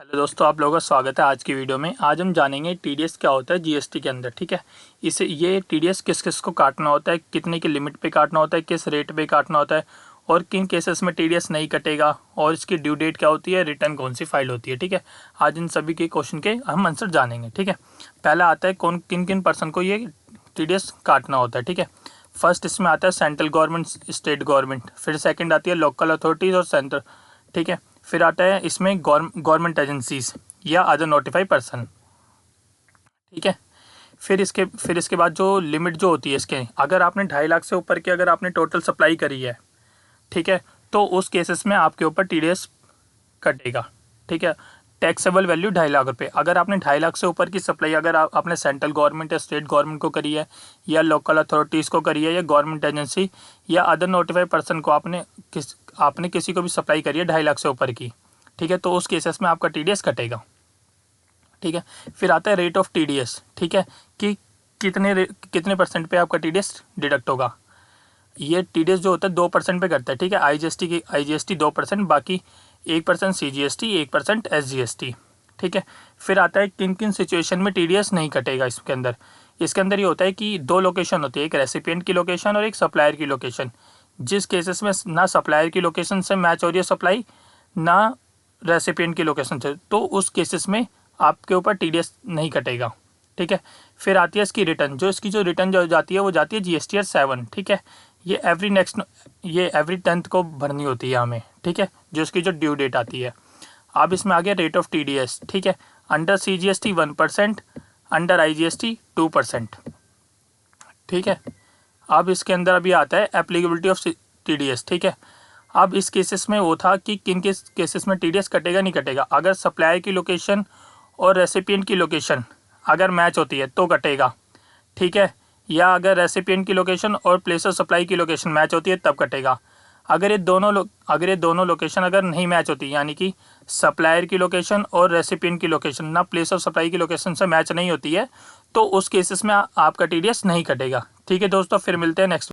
Hello दोस्तों, आप लोगों का स्वागत है आज की वीडियो में। आज हम जानेंगे टीडीएस क्या होता है जीएसटी के अंदर। ठीक है, इसे ये टीडीएस किस किस को काटना होता है, कितने की लिमिट पे काटना होता है, किस रेट पे काटना होता है और किन केसेस में टीडीएस नहीं कटेगा और इसकी ड्यू डेट क्या होती है, रिटर्न कौन सी फाइल होती है। ठीक है, आज इन सभी के क्वेश्चन के हम आंसर जानेंगे। ठीक है, पहला आता है कौन किन किन पर्सन को ये टीडीएस काटना होता है। ठीक है, फर्स्ट इसमें आता है सेंट्रल गवर्नमेंट, स्टेट गवर्नमेंट, फिर सेकेंड आती है लोकल अथॉरिटीज़ और सेंटर। ठीक है, फिर आता है इसमें गवर्नमेंट एजेंसीज या अदर नोटिफाइड पर्सन। ठीक है, फिर इसके बाद जो लिमिट जो होती है इसके, अगर आपने 2.5 लाख से ऊपर की अगर आपने टोटल सप्लाई करी है, ठीक है, तो उस केसेस में आपके ऊपर टीडीएस कटेगा। ठीक है, टैक्सेबल वैल्यू 2.5 लाख रुपये। अगर आपने 2.5 लाख से ऊपर की सप्लाई अगर आपने सेंट्रल गवर्नमेंट या स्टेट गवर्नमेंट को करी है या लोकल अथॉरिटीज़ को करी है या गवर्नमेंट एजेंसी या अदर नोटिफाइड पर्सन को आपने किसी को भी सप्लाई करी है 2.5 लाख से ऊपर की, ठीक है, तो उस केसेस में आपका टीडीएस कटेगा। ठीक है, फिर आता है रेट ऑफ टीडीएस। ठीक है, कि कितने परसेंट पे आपका टीडीएस डिडक्ट होगा। ये टीडीएस जो होता है 2% पे करता है। ठीक है, आईजीएसटी 2%, बाकी 1% सीजीएसटी, 1% एसजीएसटी। ठीक है, फिर आता है किन किन सिचुएशन में टीडीएस नहीं कटेगा। इसके अंदर ये होता है कि 2 लोकेशन होती है, एक रेसिपिएंट की लोकेशन और एक सप्लायर की लोकेशन। जिस केसेस में ना सप्लायर की लोकेशन से मैच हो रही है सप्लाई, ना रेसिपिएंट की लोकेशन से, तो उस केसेस में आपके ऊपर टीडीएस नहीं कटेगा। ठीक है, फिर आती है इसकी रिटर्न। इसकी जो रिटर्न जो जाती है वो जाती है जीएसटीआर 7। ठीक है, ये एवरी 10th को भरनी होती है हमें। ठीक है, जो इसकी जो ड्यू डेट आती है। अब इसमें आ गया रेट ऑफ टीडीएस। ठीक है, अंडर सीजीएसटी 1%, अंडर आईजीएसटी 2%। ठीक है, अब इसके अंदर अभी आता है एप्लीकेबिलिटी ऑफ टीडीएस। ठीक है, अब इस केसेस में वो था कि किन किस केसेस में टीडीएस कटेगा नहीं कटेगा। अगर सप्लायर की लोकेशन और रेसिपिएंट की लोकेशन अगर मैच होती है तो कटेगा। ठीक है, या अगर रेसिपिएंट की लोकेशन और प्लेस ऑफ सप्लाई की लोकेशन मैच होती है तब कटेगा। अगर ये दोनों लोकेशन अगर नहीं मैच होती, यानी कि सप्लायर की लोकेशन और रेसिपिएंट की लोकेशन ना प्लेस ऑफ सप्लाई की लोकेशन से मैच नहीं होती है, तो उस केसेस में आपका टीडीएस नहीं कटेगा। ठीक है दोस्तों, फिर मिलते हैं नेक्स्ट।